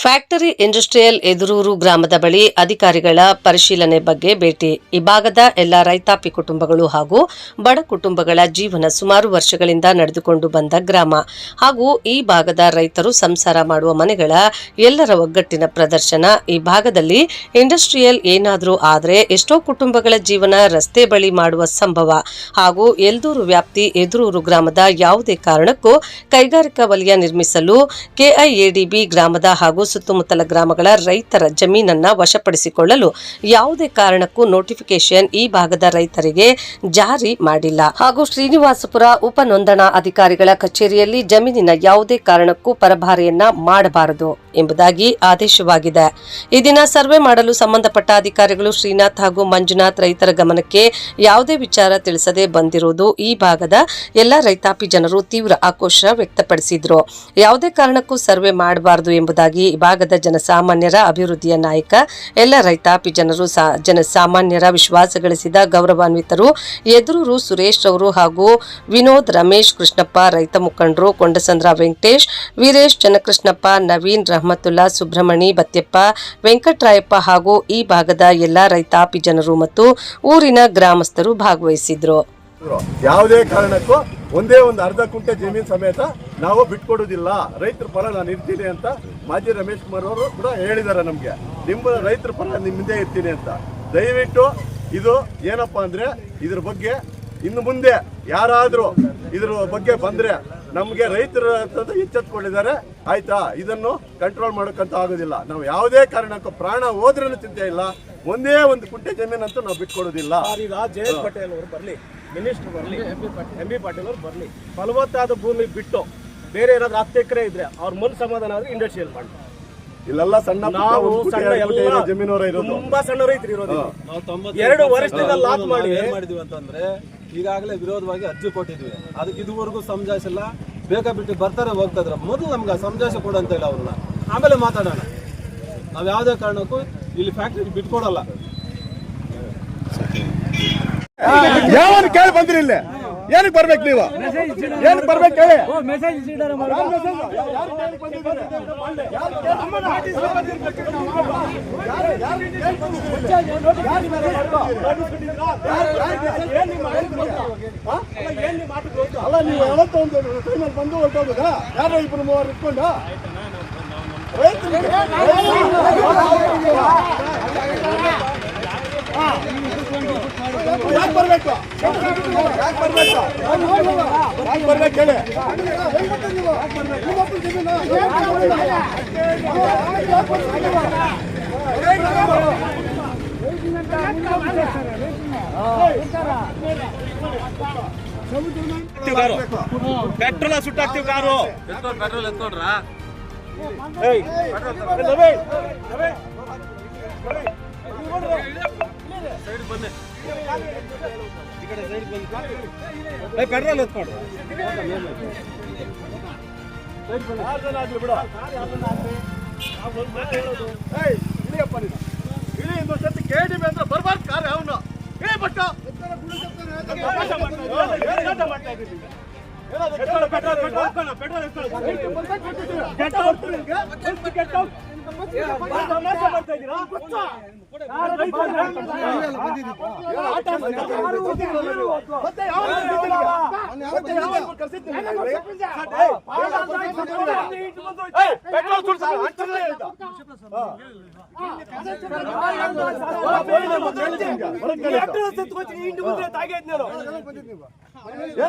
Factory industrial ಎದುರೂರು ಗ್ರಾಮದ ಬಳಿ ಅಧಿಕಾರಿಗಳ ಪರಿಶೀಲನೆ ಬಗ್ಗೆ ಭೇಟಿ. ಈ ಭಾಗದ ಎಲ್ಲ ರೈತಾಪಿ ಕುಟುಂಬಗಳು ಹಾಗೂ ಬಡ ಕುಟುಂಬಗಳ ಜೀವನ ಸುಮಾರು ವರ್ಷಗಳಿಂದ ನಡೆದುಕೊಂಡು ಬಂದ ಗ್ರಾಮ ಹಾಗೂ ಈ ಭಾಗದ ರೈತರು ಸಂಸಾರ ಮಾಡುವ ಮನೆಗಳ ಎಲ್ಲರ ಒಗ್ಗಟ್ಟಿನ ಪ್ರದರ್ಶನ. ಈ ಭಾಗದಲ್ಲಿ ಇಂಡಸ್ಟ್ರಿಯಲ್ ಏನಾದರೂ ಆದರೆ ಎಷ್ಟೋ ಕುಟುಂಬಗಳ ಜೀವನ ರಸ್ತೆ ಬಳಿ ಮಾಡುವ ಸಂಭವ ಹಾಗೂ ಎಲ್ದೂರು ವ್ಯಾಪ್ತಿ ಎದುರೂರು ಗ್ರಾಮದ ಯಾವುದೇ ಕಾರಣಕ್ಕೂ ಕೈಗಾರಿಕಾ ವಲಯ ನಿರ್ಮಿಸಲು ಕೆಐಎಡಿಬಿ ಗ್ರಾಮದ ಹಾಗೂ ಸುತ್ತಮುತ್ತಲ ಗ್ರಾಮಗಳ ರೈತರ ಜಮೀನನ್ನ ವಶಪಡಿಸಿಕೊಳ್ಳಲು ಯಾವುದೇ ಕಾರಣಕ್ಕೂ ನೋಟಿಫಿಕೇಶನ್ ಈ ಭಾಗದ ರೈತರಿಗೆ ಜಾರಿ ಮಾಡಿಲ್ಲ ಹಾಗೂ ಶ್ರೀನಿವಾಸಪುರ ಉಪ ನೋಂದಣಾ ಅಧಿಕಾರಿಗಳ ಕಚೇರಿಯಲ್ಲಿ ಜಮೀನಿನ ಯಾವುದೇ ಕಾರಣಕ್ಕೂ ಪರಭಾರೆಯನ್ನ ಮಾಡಬಾರದು ಎಂಬುದಾಗಿ ಆದೇಶವಾಗಿದೆ. ಈ ದಿನ ಸರ್ವೆ ಮಾಡಲು ಸಂಬಂಧಪಟ್ಟ ಅಧಿಕಾರಿಗಳು ಶ್ರೀನಾಥ್ ಹಾಗೂ ಮಂಜುನಾಥ್ ರೈತರ ಗಮನಕ್ಕೆ ಯಾವುದೇ ವಿಚಾರ ತಿಳಿಸದೆ ಬಂದಿರುವುದು ಈ ಭಾಗದ ಎಲ್ಲ ರೈತಾಪಿ ಜನರು ತೀವ್ರ ಆಕ್ರೋಶ ವ್ಯಕ್ತಪಡಿಸಿದ್ರು. ಯಾವುದೇ ಕಾರಣಕ್ಕೂ ಸರ್ವೆ ಮಾಡಬಾರದು ಎಂಬುದಾಗಿ ಈ ಭಾಗದ ಜನಸಾಮಾನ್ಯರ ಅಭಿವೃದ್ಧಿಯ ನಾಯಕ, ಎಲ್ಲ ರೈತಾಪಿ ಜನರು ಜನಸಾಮಾನ್ಯರ ವಿಶ್ವಾಸ ಗಳಿಸಿದ ಗೌರವಾನ್ವಿತರು ಎದುರೂರು ಸುರೇಶ್ ಅವರು ಹಾಗೂ ವಿನೋದ್, ರಮೇಶ್, ಕೃಷ್ಣಪ್ಪ, ರೈತ ಮುಖಂಡರು ಕೊಂಡಸಂದ್ರ ವೆಂಕಟೇಶ್, ವೀರೇಶ್, ಚನ್ನಕೃಷ್ಣಪ್ಪ, ನವೀನ್, ರಹಮತುಲ್ಲಾ, ಸುಬ್ರಹ್ಮಣಿ, ಬತ್ಯಪ್ಪ, ವೆಂಕಟರಾಯಪ್ಪ ಹಾಗೂ ಈ ಭಾಗದ ಎಲ್ಲ ರೈತಾಪಿ ಜನರು ಮತ್ತು ಊರಿನ ಗ್ರಾಮಸ್ಥರು ಭಾಗವಹಿಸಿದ್ರು. ಯಾವುದೇ ಕಾರಣಕ್ಕೂ ಒಂದೇ ಒಂದು ಅರ್ಧ ಕುಂಟೆ ಜಮೀನು ಸಮೇತ ನಾವು ಬಿಟ್ಕೊಡುವುದಿಲ್ಲ, ರೈತರ ಪರ ನಾನು ಇರ್ತೀನಿ ಅಂತ ಮಾಜಿ ರಮೇಶ್ ಕುಮಾರ್ ಅವರು ಕೂಡ ಹೇಳಿದ್ದಾರೆ. ನಮಗೆ ನಿಮ್ಮ ರೈತರ ಪರ ನಿಮ್ಮದೇ ಇರ್ತೀನಿ ಅಂತ. ದಯವಿಟ್ಟು ಇದು ಏನಪ್ಪಾ ಅಂದ್ರೆ ಇದ್ರ ಬಗ್ಗೆ ಇನ್ನು ಮುಂದೆ ಯಾರಾದರೂ ಇದ್ರ ಬಗ್ಗೆ ಬಂದ್ರೆ ನಮಗೆ ರೈತರ ಎಚ್ಚೆತ್ಕೊಂಡಿದ್ದಾರೆ, ಆಯ್ತಾ, ಇದನ್ನು ಕಂಟ್ರೋಲ್ ಮಾಡೋಕ್ಕಂತ ಆಗೋದಿಲ್ಲ. ನಾವು ಯಾವುದೇ ಕಾರಣಕ್ಕೂ ಪ್ರಾಣ ಹೋದ್ರೂ ಚಿಂತೆ ಇಲ್ಲ, ಒಂದೇ ಒಂದು ಕುಂಟೆ ಜಮೀನಂತೂ ನಾವು ಬಿಟ್ಕೊಡೋದಿಲ್ಲ. ಈಗ ಜಯಂತ್ ಪಟೇಲ್ ಅವರು ಬರಲಿ, ಮಿನಿಸ್ಟರ್ ಬರಲಿ, ಎಂ.ಬಿ. ಪಾಟೀಲ್ ಅವರು ಬರಲಿ, ಫಲವತ್ತಾದ ಭೂಮಿ ಬಿಟ್ಟು ಬೇರೆ ಏನಾದ್ರು 10 ಎಕರೆ ಇದ್ರೆ ಅವ್ರ ಮನ್ ಸಮಾಧಾನ ಆದ್ರೆ ಇಂಡಸ್ಟ್ರಿಯಲ್ ಮಾಡಿ. ಇಲ್ಲೆಲ್ಲ ಸಣ್ಣ ಜಮೀನವರ ಇರೋದು, ತುಂಬಾ ಸಣ್ಣ ರೈತರು ಇರೋದು. 2 ವರ್ಷದಿಂದ ಲಾಕ್ ಮಾಡಿ ಮಾಡಿದ್ವಿ ಅಂತಂದ್ರೆ ಈಗಾಗಲೇ ವಿರೋಧವಾಗಿ ಅರ್ಜಿ ಕೊಟ್ಟಿದ್ವಿ. ಅದಕ್ಕೆ ಇದುವರೆಗೂ ಸಮಜಾಯಿಸಿಲ್ಲ. ಬೇಕಾ ಬಿಟ್ಟು ಬರ್ತಾರೆ ಹೋಗ್ತಾಯಿದ್ರು. ಮೊದಲು ನಮ್ಗೆ ಸಮಜಾಯಿಸಿ ಕೊಡಂತ ಇಲ್ಲ ಅವ್ರನ್ನ, ಆಮೇಲೆ ಮಾತಾಡೋಣ. ನಾವು ಯಾವುದೇ ಕಾರಣಕ್ಕೂ ಇಲ್ಲಿ ಫ್ಯಾಕ್ಟ್ರಿ ಬಿಟ್ಕೊಡಲ್ಲ. ಯಾವನು ಕೇಳಿ ಬಂದ್ರಿ ಇಲ್ಲಿ ಏನಕ್ಕೆ ಬರ್ಬೇಕು? ನೀವು ಏನಕ್ಕೆ ಬರ್ಬೇಕು ಹೇಳಿ? ಅಲ್ಲ, ನೀವು ಯಾವತ್ತೊಂದು ಟೈಮಲ್ಲಿ ಬಂದು ಹೊರಟೋಗುದಾ? ಯಾರೋ 2-3 ಇಟ್ಕೊಂಡು ಯಾಕೆ ಬರ್ಬೇಕು? ಹೇಳಿ. ಪೆಟ್ರೋಲ್ ಸುಟ್ಟಾಕ್ತಿವಿ ಕಾರು. ಪೆಟ್ರೋಲ್ ಎತ್ಕೊಂಡ್ರ ಸೈಡ್ ಬನ್ನಿ, ಈ ಕಡೆ ಸೈಡ್ ಬಂದು ಪೆಟ್ರೋಲ್ ಎತ್ಕೊಂಡ್ರ ಇಳಿ ಇನ್ನೊಂದ್ಸತಿ KDB ಅಂತ ಬರ್ಬಾರ್ದು ಕಾರ್. ಅವನು ಬಟ್ಟ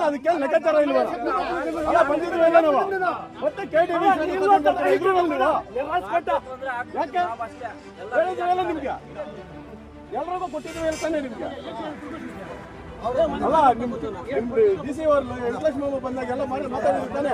ಅದಕ್ಕೆ ಲೆಕ್ಕಾಚಾರ ಇಲ್ವಾ? ಬಂದಿದ್ವಿ ನಾವು ಮತ್ತೆ KDB ನಿಮ್ಗೆ ಎಲ್ರಿಗೂ ಕೊಟ್ಟಿದ್ವಿ ಹೇಳ್ತಾನೆ ನಿಮ್ಗೆ. ಅಲ್ಲ, ನಿಮ್ DC ಅವರು ವೆಂಕಟೇಶ್ವರ ಬಂದಾಗ ಎಲ್ಲ ಮಾಡಿ ಮಾತಾಡಿರ್ತಾನೆ.